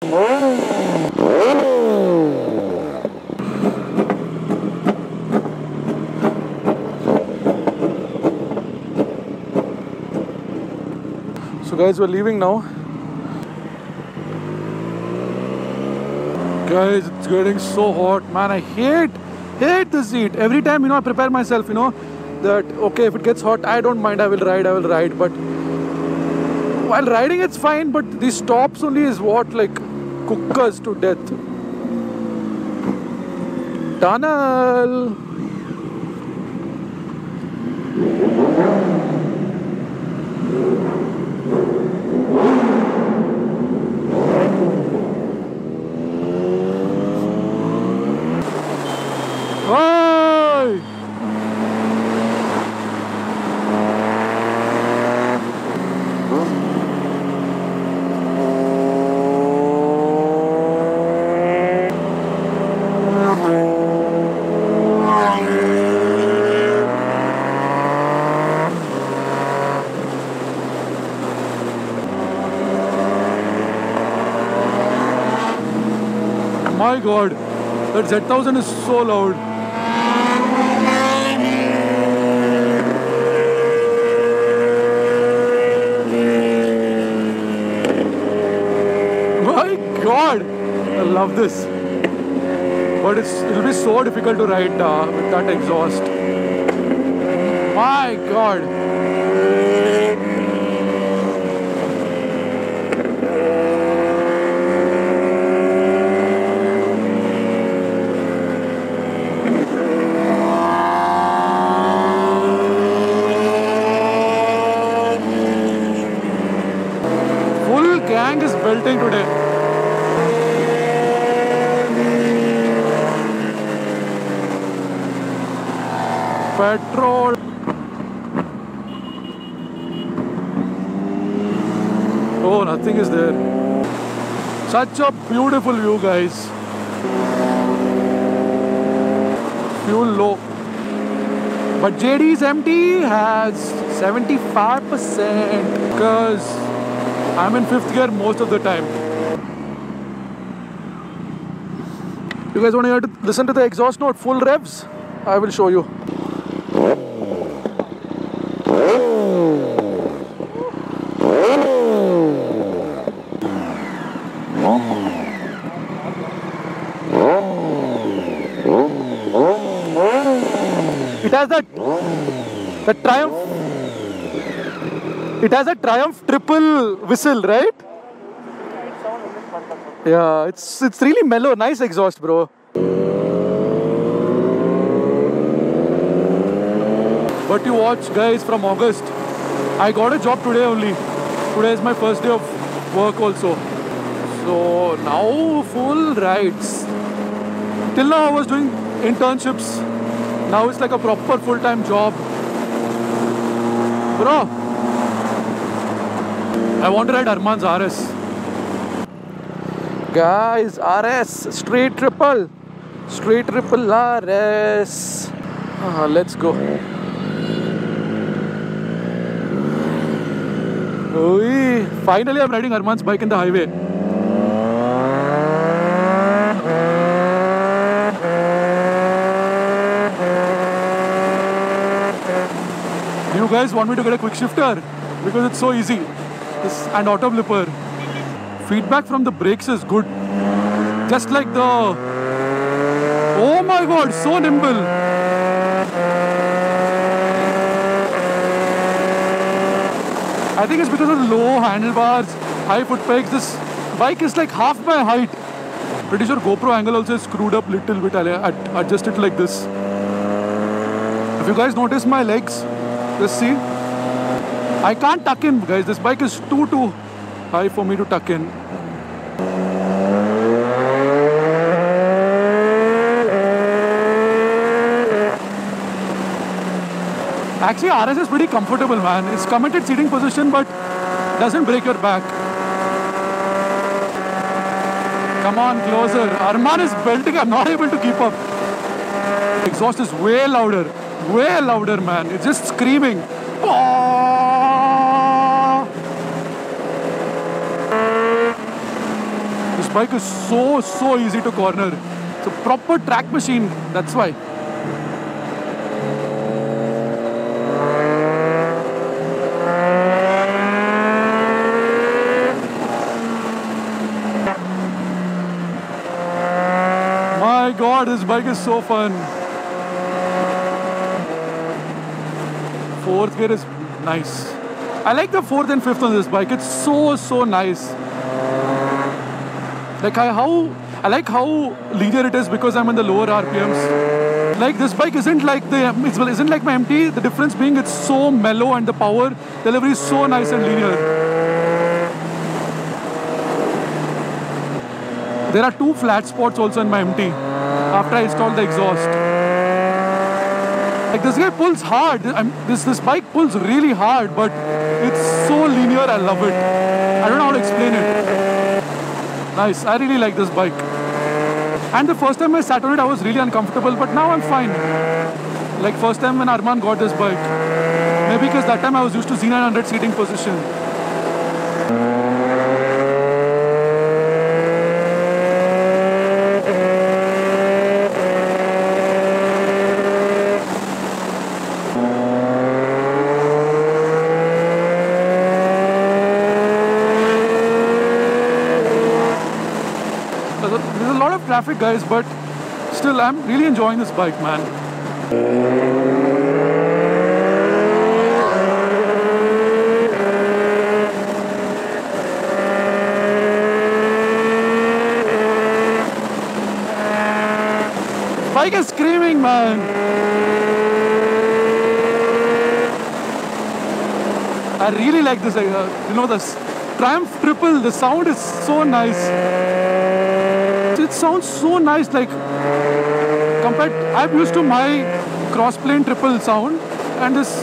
So guys, we're leaving now. Guys, it's getting so hot, man. I hate this heat. Every time, I prepare myself, that okay, if it gets hot, I don't mind, I will ride. But while riding, it's fine. But these stops only is what, like, cook us to death. Tunnel. Hey! My God, that Z1000 is so loud. My God, I love this. But it'll be so difficult to ride with that exhaust. My God. Gang is belting today. Petrol. Oh, nothing is there. Such a beautiful view, guys. Fuel low. But JD is empty, has 75% because I'm in 5th gear most of the time. You guys want to listen to the exhaust note, full revs? I will show you. It has the Triumph. It has a Triumph triple whistle, right? Yeah, it's really mellow. Nice exhaust, bro. But you watch, guys, from August. I got a job today only. Today is my first day of work also. So now full rides. Till now I was doing internships. Now it's like a proper full-time job. Bro, I want to ride Arman's RS. Guys, RS, straight triple RS. Let's go. Oy, finally I'm riding Arman's bike in the highway. You guys want me to get a quick shifter? Because it's so easy. And auto blipper. Feedback from the brakes is good. Just like the... Oh my God, so nimble. I think it's because of low handlebars, high foot pegs. This bike is like half my height. Pretty sure GoPro angle also is screwed up little bit. I'll adjust it like this. If you guys notice my legs, just see. I can't tuck in, guys. This bike is too high for me to tuck in. Actually, RS is pretty comfortable, man. It's committed seating position, but doesn't break your back. Come on, closer. Arman is belting. I'm not able to keep up. Exhaust is way louder, man. It's just screaming. bike is so easy to corner. It's a proper track machine, that's why. My God, this bike is so fun. Fourth gear is nice. I like the fourth and fifth on this bike. It's so nice. Like I like how linear it is because I'm in the lower RPMs. Like this bike isn't like isn't like my MT. The difference being it's so mellow and the power delivery is so nice and linear. There are 2 flat spots also in my MT after I installed the exhaust. Like this guy pulls hard. This bike pulls really hard, but it's so linear. I love it. I don't know how to explain it. Nice. I really like this bike. And the first time I sat on it, I was really uncomfortable, but now I'm fine. Like first time when Arman got this bike. Maybe because that time I was used to Z900 seating position. There's a lot of traffic, guys, but still I'm really enjoying this bike, man. Bike is screaming, man. I really like this, you know, this Triumph Triple, the sound is so nice. It sounds so nice, like compared, I'm used to my crossplane triple sound, and this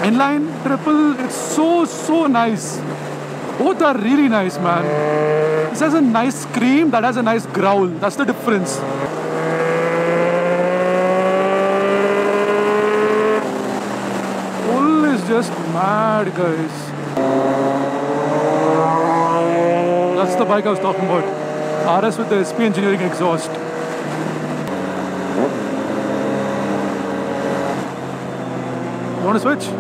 inline triple, it's so nice. Both are really nice, man. This has a nice scream, that has a nice growl. That's the difference. Pull is just mad, guys. That's the bike I was talking about. RS with the SP Engineering exhaust. You want to switch?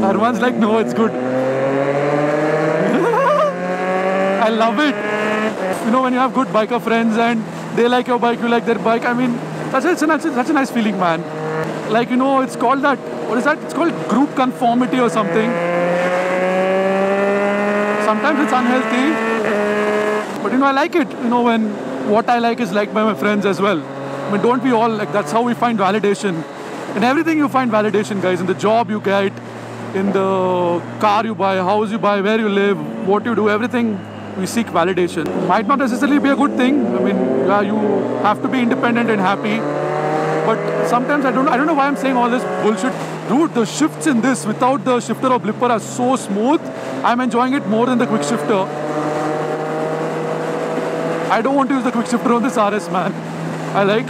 Arman's like, no, it's good. I love it. You know, when you have good biker friends and they like your bike, you like their bike. I mean, such a nice feeling, man. Like, you know, it's called that, what is that? It's called group conformity or something. Sometimes it's unhealthy. But you know, I like it, you know, when what I like is liked by my friends as well. I mean, don't we all, like, that's how we find validation. In everything you find validation, guys. In the job you get, in the car you buy, house you buy, where you live, what you do, everything we seek validation. Might not necessarily be a good thing. I mean, yeah, you have to be independent and happy. But sometimes I don't know why I'm saying all this bullshit. Dude, the shifts in this without the shifter or blipper are so smooth. I'm enjoying it more than the quick shifter. I don't want to use the quick shifter on this RS, man. I like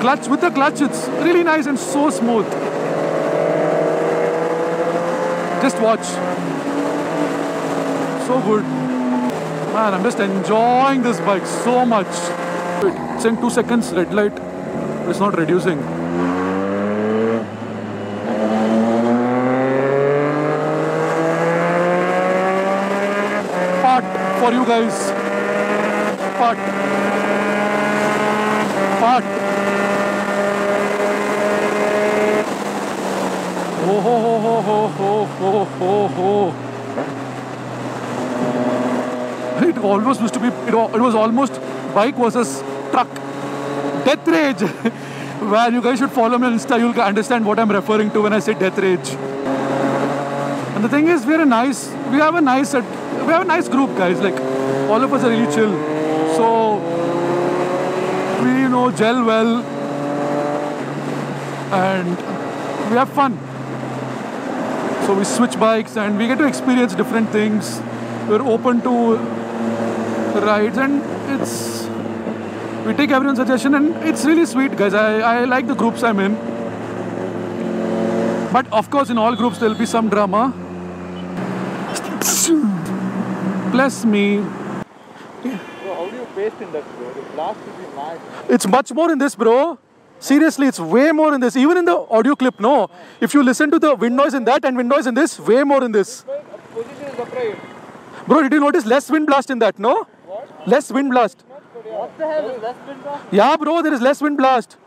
clutch with the clutch. It's really nice and so smooth. Just watch. So good. Man, I'm just enjoying this bike so much. Wait, it's in 2 seconds, red light. It's not reducing. Part for you guys. Part. Oh ho ho ho ho ho ho ho. It almost used to be, it was almost bike versus truck. Death rage. Well, you guys should follow me on Insta. You'll understand what I'm referring to when I say death rage. And the thing is, we have a nice group, guys. Like, all of us are really chill. So we, you know, gel well and we have fun. So we switch bikes and we get to experience different things. We're open to rides and we take everyone's suggestion and it's really sweet, guys. I like the groups I'm in. But of course, in all groups, there'll be some drama. Bless me. Bro, how do you paste in that, bro? The blast will be mad. It's much more in this, bro. Seriously, it's way more in this. Even in the audio clip, no. If you listen to the wind noise in that and wind noise in this, way more in this. Position is upright. Bro, did you notice less wind blast in that, no? What? Less wind blast. What the hell is less wind blast? Yeah, bro, there is less wind blast.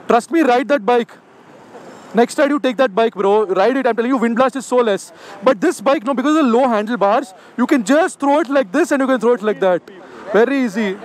Trust me, ride that bike. Next time you take that bike, bro, ride it. I'm telling you, wind blast is so less. But this bike, no, because of the low handlebars, you can just throw it like this and you can throw it like that. Very easy.